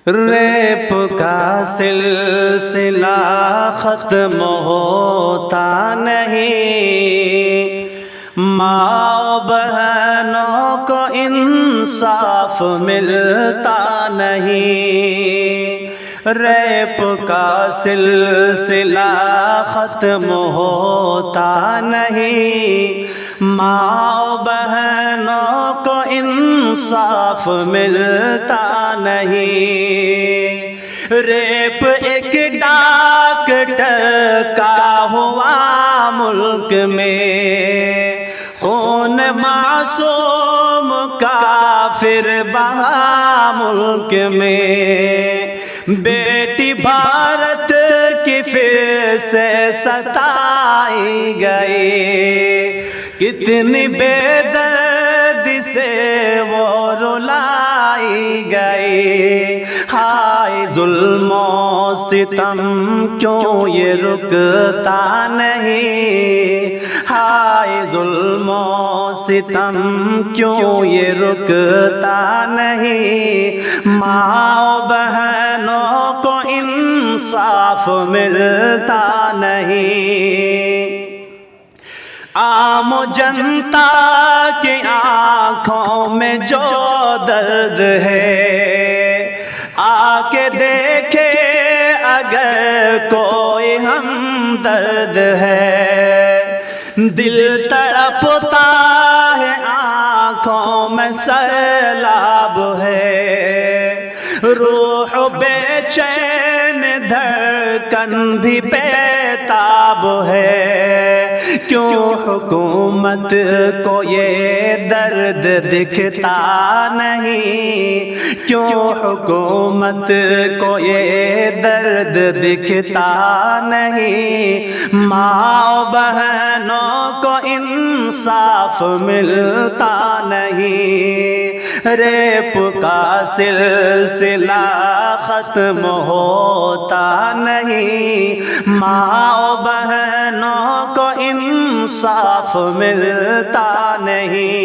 Rape का सिलसिला ख़त्म होता नहीं, माँ बहनों को इंसाफ मिलता नहीं। रेप का सिलसिला ख़त्म होता नहीं, माँ बहनों को इंसाफ मिलता नहीं। रेप एक डॉक्टर का हुआ मुल्क में, खून मासूम का फिर बहा मुल्क में। बेटी भारत की फिर से सताई गई, कितनी बेदर्दी से वो रुलाई गई। हाय जुल्मो सितम क्यों ये रुकता नहीं, हाय जुल्मो सितम क्यों ये रुकता नहीं। माँ बहनों को इंसाफ मिलता नहीं। आम जनता की आँखों में जो दर्द है, आके देखे अगर कोई हमदर्द है। दिल तड़पता है, आँखों में सैलाब है, रूह बेचैन धड़कन भी बेताब है। क्यों हुकूमत को ये दर्द दिखता नहीं, क्यों हुकूमत को ये दर्द दिखता नहीं। माँ बहनों को इंसाफ मिलता नहीं। रेप का सिलसिला ख़त्म होता नहीं, माँ बहनों को इंसाफ मिलता नहीं।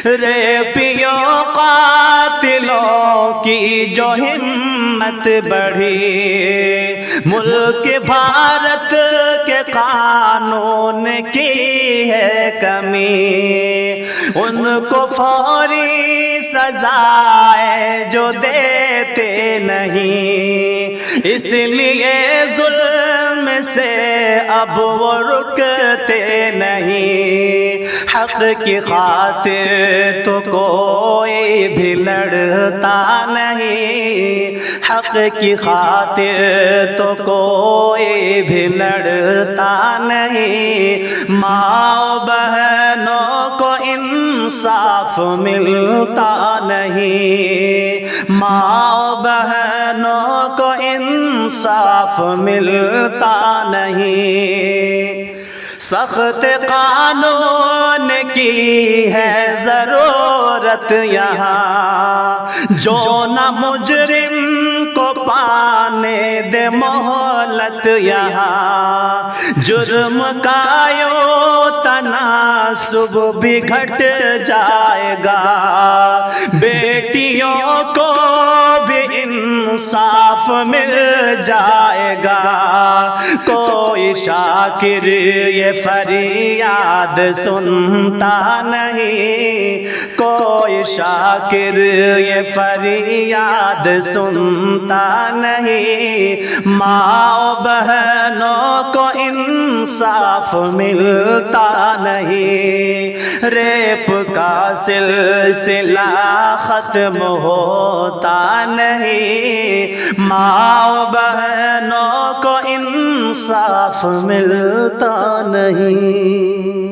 रेपियों कातिलों की जो हिम्मत बढ़ी, मुल्क भारत के कानून की है कमी। उनको फौरी सजाए जो देते नहीं, इसलिए जुल्म से अब वो रुकते नहीं। हक की खातिर तो कोई भी लड़ता नहीं, हक की खातिर तो कोई भी लड़ता नहीं। माँ बहनों को इंसाफ मिलता नहीं, माँ बहनों को इंसाफ मिलता नहीं। सख्त कानून की है ज़रूरत यहाँ, जो न मुजरिम को पाने दे मोहलत यहाँ। जुर्म का यो तनासुब भी घट जाएगा, बेटियों को भी इंसाफ मिल जाएगा। कोई शाकिर ये फरियाद सुनता नहीं, कोई शाकिर ये फरियाद सुनता नहीं। माँ बहनों को इंसाफ मिलता नहीं। रेप का सिलसिला ख़त्म होता नहीं, माँ बहनों को इंसाफ मिलता नहीं।